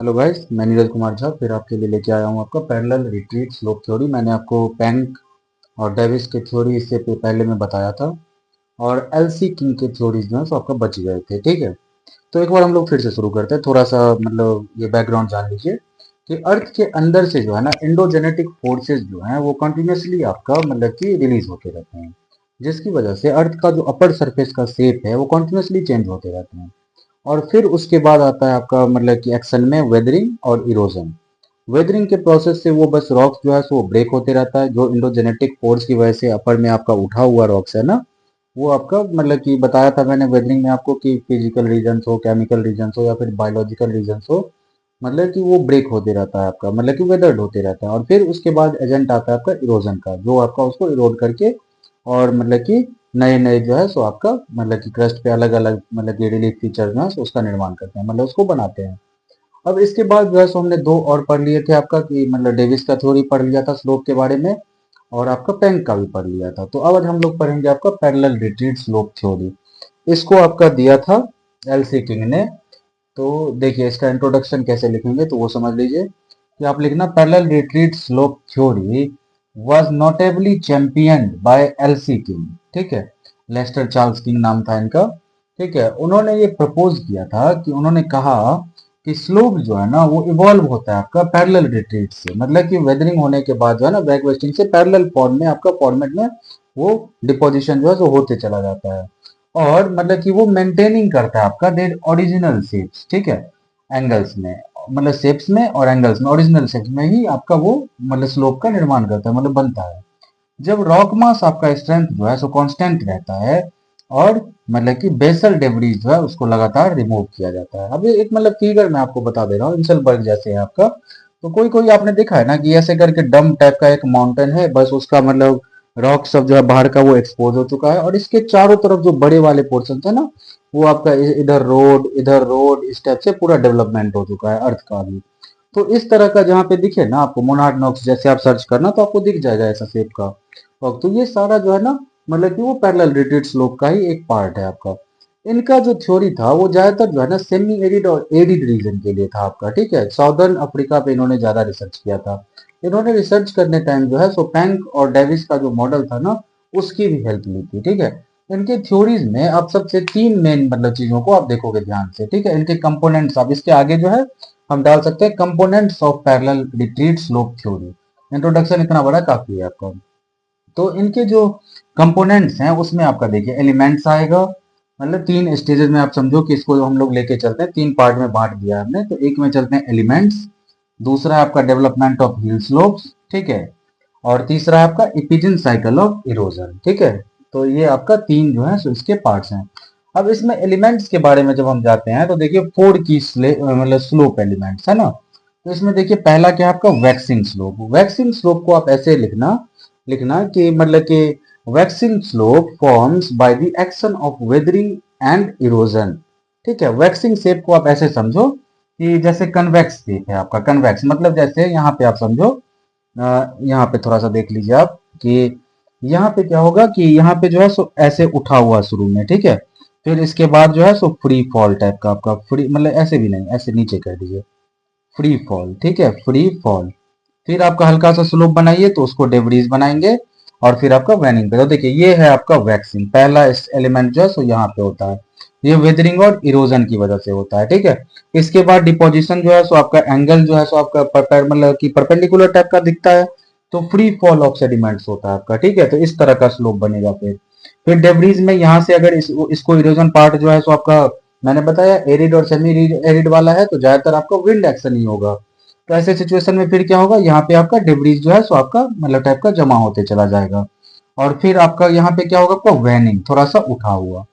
Hello guys, मैं नीरज कुमार झा फिर आपके लिए लेके आया हूँ आपका पैरेलल रिट्रीट स्लोप थ्योरी। मैंने आपको पेंक और डेविस के थ्योरी इससे पहले मैं बताया था, और एलसी किंग के थ्योरीज जो है सो आपका बच गए थे। ठीक है, तो एक बार हम लोग फिर से शुरू करते हैं। थोड़ा सा मतलब ये बैकग्राउंड जान लीजिए कि अर्थ के अंदर से जो है ना इंडोजेनेटिक फोर्सेस जो हैं वो कंटिन्यूसली आपका मतलब कि रिलीज होते रहते हैं, जिसकी वजह से अर्थ का जो अपर सरफेस का शेप है वो कंटिन्यूसली चेंज होते रहते हैं। और फिर उसके बाद आता है आपका मतलब कि एक्शन में वेदरिंग और इरोजन। वेदरिंग के प्रोसेस से वो बस रॉक्स जो है सो वो ब्रेक होते रहता है, जो इंडोजेनेटिक फोर्स की वजह से अपर में आपका उठा हुआ रॉक्स है ना, वो आपका मतलब कि बताया था मैंने वेदरिंग में आपको कि फिजिकल रीजन्स हो, केमिकल रीजन्स हो या फिर बायोलॉजिकल रीजन्स हो, मतलब कि वो ब्रेक होते रहता है आपका, मतलब कि वेदर्ड होते रहता है। और फिर उसके बाद एजेंट आता है आपका इरोजन का, जो आपका उसको इरोड करके और मतलब कि नए नए जो है सो आपका मतलब कि क्रस्ट पे अलग अलग मतलब कि रिलीफ फीचर जो है सो उसका निर्माण करते हैं, मतलब उसको बनाते हैं। अब इसके बाद जो है सो हमने दो और पढ़ लिए थे आपका कि मतलब डेविस का थ्योरी पढ़ लिया था स्लोप के बारे में, और आपका पेंक का भी पढ़ लिया था। तो अब आज हम लोग पढ़ेंगे आपका पैरेलल रिट्रीट स्लोप थ्योरी। इसको आपका दिया था एलसी किंग ने। तो देखिए इसका इंट्रोडक्शन कैसे लिखेंगे तो वो समझ लीजिए कि आप लिखना parallel retreat slope theory was notably championed by L C King. ठीक है, लेस्टर चार्ल्स किंग नाम था इनका। ठीक है, उन्होंने ये प्रपोज किया था कि उन्होंने कहा कि स्लोप जो है ना वो इवॉल्व होता है आपका पैरेलल रिट्रीट से, मतलब कि वेदरिंग होने के बाद जो है ना बैक वेस्टिंग से पैरेलल फॉर्म में आपका फॉर्मेट में वो डिपोजिशन जो है वो होते चला जाता है। और मतलब कि वो मेंटेनिंग करता है आपका देर ओरिजिनल शेप्स। ठीक है, एंगल्स में, मतलब शेप्स में और एंगल्स में, ओरिजिनल शेप्स में ही आपका वो मतलब स्लोप का निर्माण करता है, मतलब बनता है। जब रॉक मास आपका स्ट्रेंथ जो है सो कांस्टेंट रहता है और मतलब कि बेसल डेब्रीज जो है उसको लगातार रिमूव किया जाता है। अब ये एक मतलब फिगर मैं आपको बता दे रहा हूँ, इंसलबर्ग जैसे है आपका। तो कोई कोई आपने देखा है ना कि ऐसे करके डम टाइप का एक माउंटेन है, बस उसका मतलब रॉक सब जो है बाहर का वो एक्सपोज हो चुका है, और इसके चारों तरफ जो बड़े वाले पोर्शन है ना वो आपका इधर रोड इस टाइप से पूरा डेवलपमेंट हो चुका है अर्थ का भी। तो इस तरह का जहाँ पे दिखे ना आपको मोनार्ड नॉक्स जैसे आप सर्च करना तो आपको दिख जाएगा ऐसा शेप का। तो ये सारा जो है ना मतलब कि वो पैरेलल रिट्रीट स्लोप का ही एक पार्ट है आपका। इनका जो थ्योरी था वो ज्यादातर जो है ना सेमी एरिड और एरिड रीजन के लिए था आपका। ठीक है, साउदर्न अफ्रीका पे इन्होंने ज्यादा रिसर्च किया था। इन्होंने रिसर्च करने टाइम जो है सो पैंक और डेविस का जो मॉडल था ना उसकी भी हेल्प ली थी। ठीक है, इनके थ्योरीज में आप सबसे तीन मेन मतलब चीजों को आप देखोगे ध्यान से। ठीक है, इनके कंपोनेंट्स आप इसके आगे जो है हम डाल सकते हैं components of parallel retreat slope theory. Introduction इतना बड़ा काफी है आपका। तो इनके जो कंपोनेंट्स हैं उसमें आपका देखिए एलिमेंट्स आएगा, मतलब तीन स्टेजेस में आप समझो कि इसको हम लोग लेके चलते हैं, तीन पार्ट में बांट दिया है हमने। तो एक में चलते हैं एलिमेंट्स, दूसरा है आपका डेवलपमेंट ऑफ हिल स्लोप्स। ठीक है, और तीसरा है आपका इपिजन साइकिल ऑफ इरोजन। ठीक है, तो ये आपका तीन जो है सो इसके पार्ट्स हैं। अब इसमें एलिमेंट्स के बारे में जब हम जाते हैं तो देखिए फोर की मतलब स्लोप एलिमेंट्स है ना। तो इसमें देखिए पहला क्या है आपका वैक्सिंग स्लोप। वैक्सिंग स्लोप को आप ऐसे लिखना लिखना कि मतलब कि waxing slope forms by the action of weathering and erosion. ठीक है, वैक्सिंग शेप को आप ऐसे समझो कि जैसे कन्वेक्स शेप है आपका। कन्वेक्स मतलब जैसे यहाँ पे आप समझो, यहाँ पे थोड़ा सा देख लीजिए आप कि यहाँ पे क्या होगा कि यहाँ पे जो है सो ऐसे उठा हुआ शुरू में। ठीक है, फिर इसके बाद जो है सो फ्री फॉल टाइप का आपका, फ्री मतलब ऐसे भी नहीं, ऐसे नीचे कर दीजिए, फ्री फॉल। ठीक है, फ्री फॉल। फिर आपका हल्का सा स्लोप बनाइए तो उसको डेब्रीज बनाएंगे, और फिर आपका वैनिंग पे। तो देखिए ये है आपका वैक्सिंग, पहला एलिमेंट जो है सो यहाँ पे होता है, ये वेदरिंग और इरोजन की वजह से होता है। ठीक है, इसके बाद डिपोजिशन जो है सो आपका एंगल जो है सो आपका मतलब कि परपेंडिकुलर टाइप का दिखता है, तो फ्री फॉल ऑफ सेडिमेंट्स होता है आपका। ठीक है, तो इस तरह का स्लोप बनेगा। फिर डेब्रीज में यहाँ से अगर इसको इरोजन पार्ट जो है सो आपका मैंने बताया एरिड और सेमी एरिड वाला है, तो ज्यादातर आपका विंड एक्शन ही होगा। तो ऐसे सिचुएशन में फिर क्या होगा, यहाँ पे आपका डिब्रीज जो है सो आपका मतलब टाइप का जमा होते चला जाएगा, और फिर आपका यहाँ पे क्या होगा आपका वैनिंग, थोड़ा सा उठा हुआ।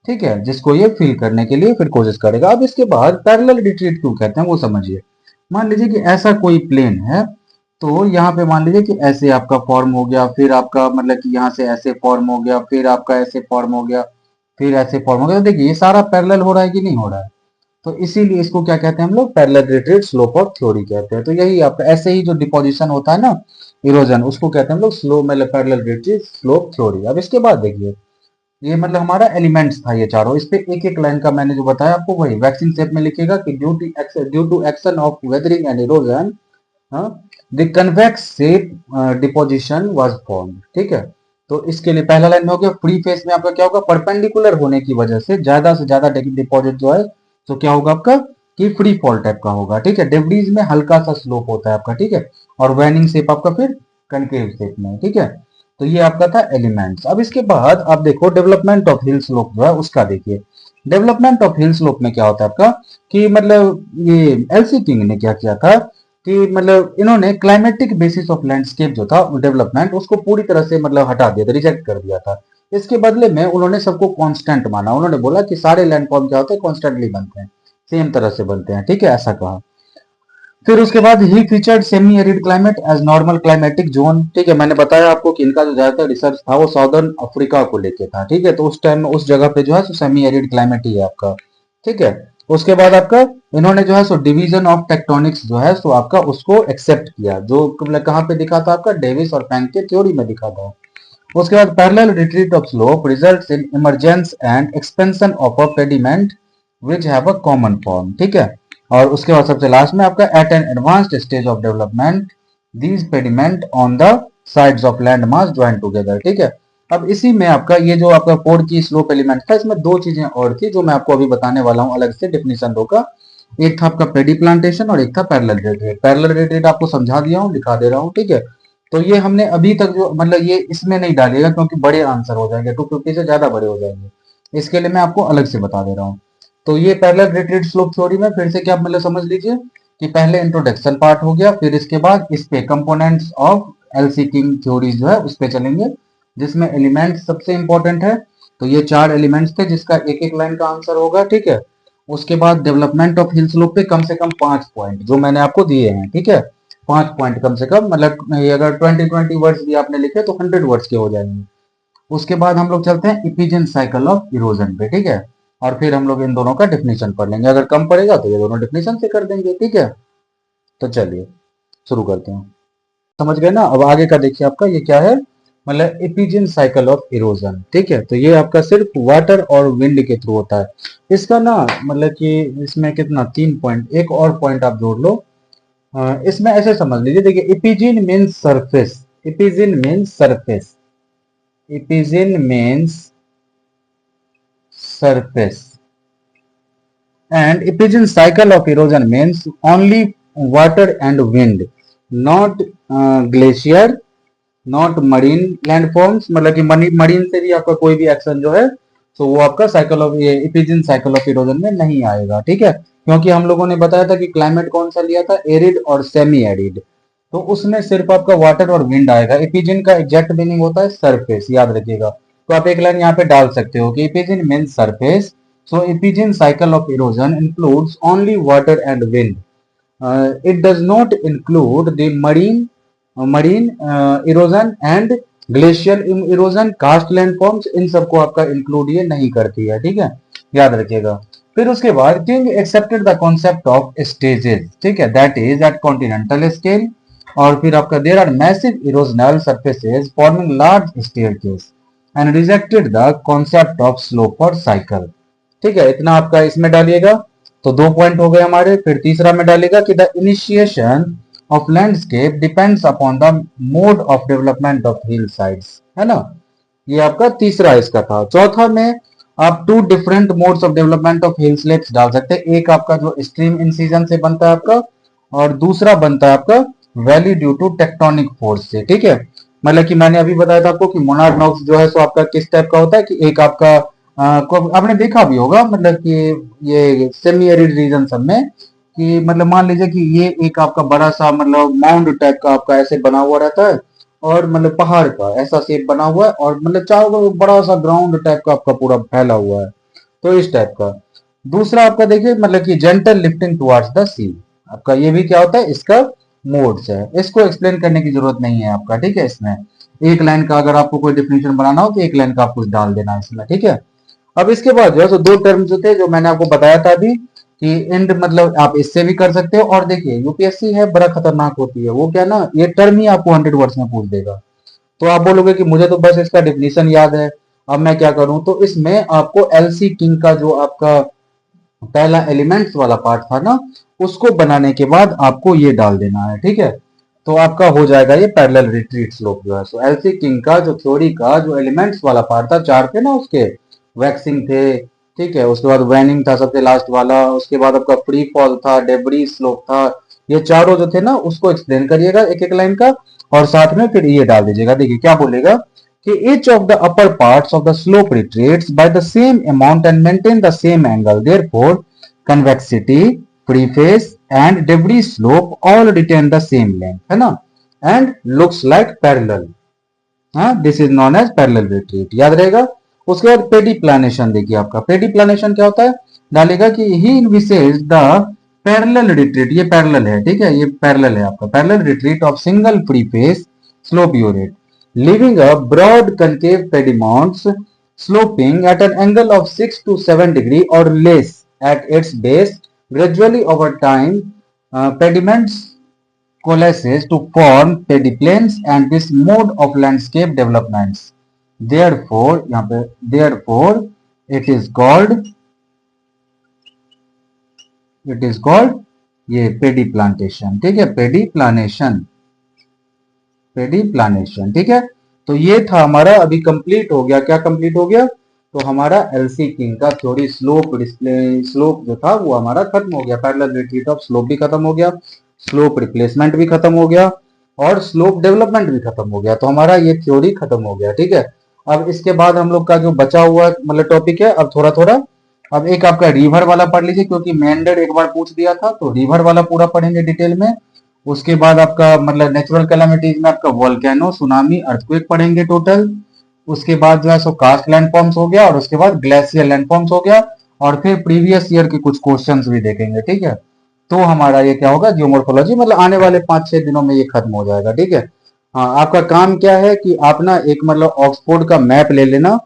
ठीक है, जिसको ये फील करने के लिए फिर कोशिश करेगा। अब इसके बाद पैरेलल रिट्रीट क्यों कहते हैं वो समझिए। मान लीजिए कि ऐसा कोई प्लेन है, तो यहाँ पे मान लीजिए कि ऐसे आपका फॉर्म हो गया, फिर आपका मतलब कि यहाँ से ऐसे फॉर्म हो गया, फिर आपका ऐसे फॉर्म हो गया, फिर ऐसे फॉर्म हो गया। तो देखिए ये सारा पैरेलल हो रहा है कि नहीं हो रहा है, तो इसीलिए इसको क्या कहते हैं हम लोग, parallel retreat slope of theory कहते हैं। तो यही आपका ऐसे ही जो डिपोजिशन होता है ना इरोजन, उसको कहते हैं हम लोग स्लो मतलब पैरेलल रिट्रीट स्लोप थ्योरी। अब इसके बाद देखिए ये मतलब हमारा एलिमेंट्स था ये चारों। इस पे एक एक लाइन का मैंने जो बताया आपको वही वैक्सिंग शेप में लिखेगा कि due to action of weathering and erosion the convex shape deposition was formed. ठीक है, तो इसके लिए पहला लाइन में हो गया फ्री फेस में आपका क्या होगा, परपेंडिकुलर होने की वजह से ज्यादा से ज्यादा डिपॉजिट जो है तो क्या होगा आपका कि फ्री फॉल टाइप का होगा। ठीक है, डेब्रीज में हल्का सा स्लोप होता है आपका। ठीक है, और वैनिंग शेप आपका फिर कनकेव शेप में। ठीक है, तो ये आपका था एलिमेंट्स। अब इसके बाद आप देखो डेवलपमेंट ऑफ हिल स्लोप जो है उसका देखिए। डेवलपमेंट ऑफ हिल स्लोप में क्या होता है आपका कि मतलब ये एलसी किंग ने क्या किया था कि मतलब इन्होंने क्लाइमेटिक बेसिस ऑफ लैंडस्केप जो था डेवलपमेंट उसको पूरी तरह से मतलब हटा दिया था, रिजेक्ट कर दिया था। इसके बदले में उन्होंने सबको कांस्टेंट माना। उन्होंने बोला कि सारे लैंडफॉर्म क्या होते हैं, कॉन्स्टेंटली बनते हैं, सेम तरह से बनते हैं। ठीक है, ऐसा कहा। फिर उसके बाद ही featured semi arid climate as normal climatic zone. ठीक है, मैंने बताया आपको कि इनका जो ज्यादातर रिसर्च था वो साउदर्न अफ्रीका को लेके था। ठीक है, तो उस टाइम में उस जगह पे जो है सेमी एरिड क्लाइमेट ही है आपका। ठीक है, उसके बाद आपका इन्होंने जो है सो डिवीजन ऑफ टेक्टोनिक्स जो है सो आपका उसको एक्सेप्ट किया, जो मतलब कहाँ पे दिखा था आपका डेविस और पैंक के थ्योरी में दिखा था। उसके बाद parallel retreat of slope results in emergence and expansion of a pediment which have a common form. ठीक है, और उसके बाद सबसे लास्ट में आपका at an advanced stage of development these pediment on the sides of land mass join together. ठीक है, अब इसी में आपका ये जो आपका कोड की स्लोप एलिमेंट था इसमें दो चीजें और थी जो मैं आपको अभी बताने वाला हूँ अलग से डेफिनेशन दो का। एक था आपका पेडी प्लांटेशन और एक था पैरेलल रिट्रीट। पैरेलल रिट्रीट आपको समझा दिया हूँ, दिखा दे रहा हूँ। ठीक है, तो ये हमने अभी तक जो मतलब ये इसमें नहीं डालिएगा क्योंकि बड़े आंसर हो जाएंगे, 250 से ज्यादा बड़े हो जाएंगे। इसके लिए मैं आपको अलग से बता दे रहा हूँ। तो ये पैरेलल रिट्रीट स्लोप थ्योरी में फिर से क्या मतलब समझ लीजिए कि पहले इंट्रोडक्शन पार्ट हो गया, फिर इसके बाद इस पे components of LC king theories जो है उस पे चलेंगे, जिसमें एलिमेंट सबसे इंपॉर्टेंट है। तो ये चार एलिमेंट्स थे जिसका एक एक लाइन का आंसर होगा। ठीक है, उसके बाद डेवलपमेंट ऑफ हिल स्लोप पे कम से कम 5 पॉइंट जो मैंने आपको दिए हैं। ठीक है, 5 पॉइंट कम से कम, मतलब ये अगर 20 वर्ड्स भी आपने लिखे तो 100 वर्ड्स के हो जाएंगे। उसके बाद हम लोग चलते हैं इपिजन साइकिल ऑफ इरोजन पे। ठीक है, और फिर हम लोग इन दोनों का डिफिनेशन पढ़ लेंगे, अगर कम पड़ेगा तो ये दोनों डिफिनेशन से कर देंगे। ठीक है, तो चलिए शुरू करते हैं। समझ गए ना। अब आगे का देखिए आपका ये क्या है, मतलब इपिजन साइकिल ऑफ इरोजन। ठीक है, तो ये आपका सिर्फ वाटर और विंड के थ्रू होता है। इसका ना मतलब कि इसमें कितना 3 पॉइंट, एक और पॉइंट आप जोड़ लो। इसमें ऐसे समझ लीजिए, देखिए epigene means surface, epigene means surface, epigene means surface and epigen cycle of erosion means only water and wind, not glacier, not marine landforms. मतलब कि मरीन से भी आपका कोई भी एक्शन जो है तो वो आपका साइकिल ऑफ ये इपिजन साइकिल ऑफ इरोजन में नहीं आएगा। ठीक है, क्योंकि हम लोगों ने बताया था कि क्लाइमेट कौन सा लिया था, एरिड और सेमी एरिड, तो उसमें सिर्फ आपका वाटर और विंड आएगा। इपिजन का एग्जैक्ट मीनिंग होता है सरफेस, याद रखिएगा। तो आप एक लाइन यहाँ पे डाल सकते हो कि epigene means surface, so epigene cycle of erosion includes only water and wind. It does not include the marine erosion and glacial erosion, karst landforms, इन सबको आपका इंक्लूड ये नहीं करती है। ठीक है, याद रखिएगा। फिर उसके बाद King accepted the concept of stages. ठीक है, that is at continental scale. और फिर आपका there are massive erosional surfaces forming large staircase and rejected the concept of slope और साइकिल। ठीक है, इतना आपका इसमें डालिएगा तो 2 पॉइंट हो गए हमारे। फिर तीसरा में डालेगा कि the initiation of landscape depends upon the mode of development of hill sides, है ना। ये आपका तीसरा इसका था। चौथा में आप 2 different modes of development of hill slates डाल सकते हैं। एक आपका जो स्ट्रीम इंसिजन से बनता है आपका, और दूसरा बनता है आपका valley due to tectonic force से। ठीक है, मतलब कि मैंने अभी बताया था आपको कि मोनार्ड नॉक्स जो है सो आपका किस टाइप का होता है कि एक आपका को आपने देखा भी होगा मतलब कि ये सेमी एरिड रीजन सब में कि मतलब मान लीजिए कि ये एक आपका बड़ा सा मतलब माउंड टाइप का आपका ऐसे बना हुआ रहता है, और मतलब पहाड़ का ऐसा शेप बना हुआ है, और मतलब चारों तरफ बड़ा सा ग्राउंड टाइप का आपका पूरा फैला हुआ है, तो इस टाइप का। दूसरा आपका देखिए मतलब कि जेंटल लिफ्टिंग टुवर्ड्स द सी, आपका ये भी क्या होता है, इसका मोड्स है। इसको एक्सप्लेन करने की जरूरत नहीं है आपका। ठीक है, इसमें एक लाइन का अगर आपको कोई डेफिनेशन बनाना हो तो एक लाइन का आप कुछ डाल देना इसमें। ठीक है, अब इसके बाद जो है सो 2 टर्म जो थे जो मैंने आपको बताया था अभी कि एंड मतलब आप इससे भी कर सकते हो। और देखिए यूपीएससी है बड़ा खतरनाक होती है, वो क्या ना ये टर्म ही आपको 100 वर्ड्स में पूछ देगा। तो आप बोलोगे कि मुझे तो बस इसका डेफिनेशन याद है, अब मैं क्या करूं, तो इसमें आपको एलसी किंग का जो आपका पहला एलिमेंट्स वाला पार्ट था ना, उसको बनाने के बाद आपको ये डाल देना है, ठीक है। तो आपका हो जाएगा ये पैरेलल रिट्रीट स्लोप जो है। सो एलसी किंग का जो थ्योरी का जो एलिमेंट्स वाला पार्ट था, चार थे ना उसके, वैक्सिंग थे, ठीक है, उसके बाद वैनिंग था सबसे लास्ट वाला, उसके बाद आपका फ्री फॉल था, डेब्री स्लोप था, ये चारों जो थे ना उसको एक्सप्लेन करिएगा एक एक लाइन का, और साथ में फिर ये डाल दीजिएगा। देखिए क्या बोलेगा कि each of the upper parts of the slope retreats by the same amount and maintain the same angle. Therefore, convexity, preface and debris slope all retain the same length, है ना, and looks like parallel. हाँ, this is known as parallel retreat, याद रहेगा। उसके बाद पेडिप्लानेशन, देखिए आपका पेडिप्लानेशन क्या होता है, डालेगा कि ही इनविसेज द पैरेलल रिट्रीट, ये पैरेलल है, ठीक है, ये पैरेलल है आपका parallel retreat of single free face slope unit leaving a broad concave pediments sloping at an angle of 6 to 7 degree or less at its base. Gradually over time, pediments coalesces to form pediplanes and this mode of landscape developments. Therefore, यहाँ पे therefore it is called ये पेडी plantation, ठीक है, पेडी प्लानेशन, पेडी प्लानेशन, ठीक है। तो ये था हमारा, अभी कंप्लीट हो गया, क्या कंप्लीट हो गया, तो हमारा एलसी किंग का थ्योरी स्लोप डिस्प्ले स्लोप जो था वो हमारा खत्म हो गया, पैरेलल रिट्रीट ऑफ स्लोप भी खत्म हो गया, स्लोप रिप्लेसमेंट भी खत्म हो गया, और स्लोप डेवलपमेंट भी खत्म हो गया। तो हमारा ये थ्योरी खत्म हो गया, ठीक है। अब इसके बाद हम लोग का जो बचा हुआ मतलब टॉपिक है, अब थोड़ा थोड़ा, अब एक आपका रिवर वाला पढ़ लीजिए, क्योंकि मेंडर एक बार पूछ दिया था, तो रिवर वाला पूरा पढ़ेंगे डिटेल में। उसके बाद आपका मतलब नेचुरल कैलामिटीज में आपका वोल्केनो, सुनामी, अर्थक्वेक पढ़ेंगे टोटल। उसके बाद जो है सो कास्ट लैंडफॉर्म्स हो गया, और उसके बाद ग्लेशियर लैंडफॉर्म्स हो गया, और फिर प्रीवियस ईयर के कुछ क्वेश्चंस भी देखेंगे, ठीक है। तो हमारा ये क्या होगा, जियोमॉर्फोलॉजी मतलब आने वाले 5-6 दिनों में ये खत्म हो जाएगा, ठीक है। हाँ, आपका काम क्या है कि आप ना एक मतलब ऑक्सफोर्ड का मैप ले लेना,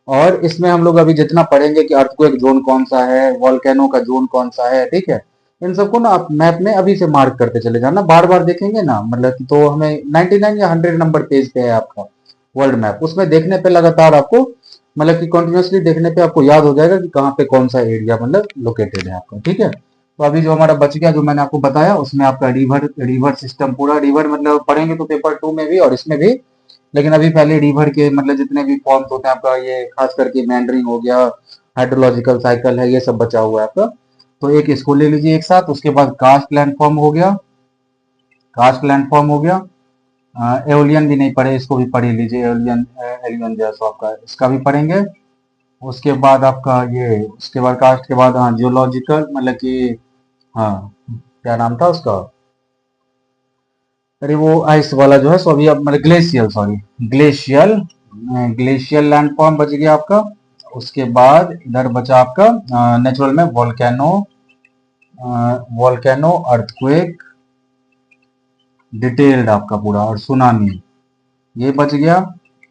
और इसमें हम लोग अभी जितना पढ़ेंगे कि अर्थक्वेक जोन कौन सा है, वॉल्केनो का जोन कौन सा है, ठीक है, इन सबको ना आप मैप में अभी से मार्क करते चले जाना, बार बार देखेंगे ना, मतलब कि तो हमें 99 या 100 नंबर पेज पे है आपका वर्ल्ड मैप, उसमें देखने पे लगातार आपको मतलब कि कंटिन्यूसली देखने पे आपको याद हो जाएगा कि कहाँ पे कौन सा एरिया मतलब लोकेटेड है आपका, ठीक है। तो अभी जो हमारा बच गया, जो मैंने आपको बताया, उसमें आपका रिवर सिस्टम, पूरा रिवर मतलब पढ़ेंगे तो पेपर 2 में भी और इसमें भी, लेकिन अभी पहले रिवर के मतलब जितने भी फॉर्म्स होते हैं आपका, ये खास करके मैंडरिंग हो गया, हाइड्रोलॉजिकल साइकिल है, ये सब बचा हुआ है आपका। तो एक इसको ले लीजिए एक साथ। उसके बाद कास्ट लैंडफॉर्म हो गया, कास्ट लैंडफॉर्म हो गया, एओलियन भी नहीं पढ़े, इसको भी पढ़ ही लीजिए, एओलियन एलियन जैसा आपका इसका भी पढ़ेंगे। उसके बाद आपका ये, उसके बाद कास्ट के बाद हाँ जियोलॉजिकल मतलब कि, हाँ क्या नाम था उसका, अरे वो आइस वाला जो है, सो अभी अब मतलब glacial, sorry glacial, glacial landform बच गया आपका। उसके बाद इधर बचा आपका नेचुरल में वोल्केनो, वोल्केनो, अर्थक्वेक डिटेल्ड आपका पूरा, और सुनामी, ये बच गया।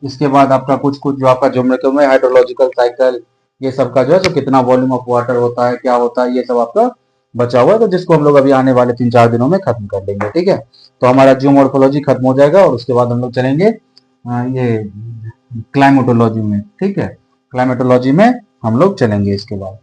इसके बाद आपका कुछ कुछ जो आपका ज्योमेट्री में हाइड्रोलॉजिकल साइकिल, ये सब का जो है, तो कितना वॉल्यूम ऑफ वाटर होता है, क्या होता है, ये सब आपका बचा हुआ है, तो जिसको हम लोग अभी आने वाले 3-4 दिनों में खत्म कर लेंगे, ठीक है। तो हमारा जियोमॉर्फोलॉजी खत्म हो जाएगा, और उसके बाद हम लोग चलेंगे ये क्लाइमेटोलॉजी में, ठीक है, क्लाइमेटोलॉजी में हम लोग चलेंगे इसके बाद।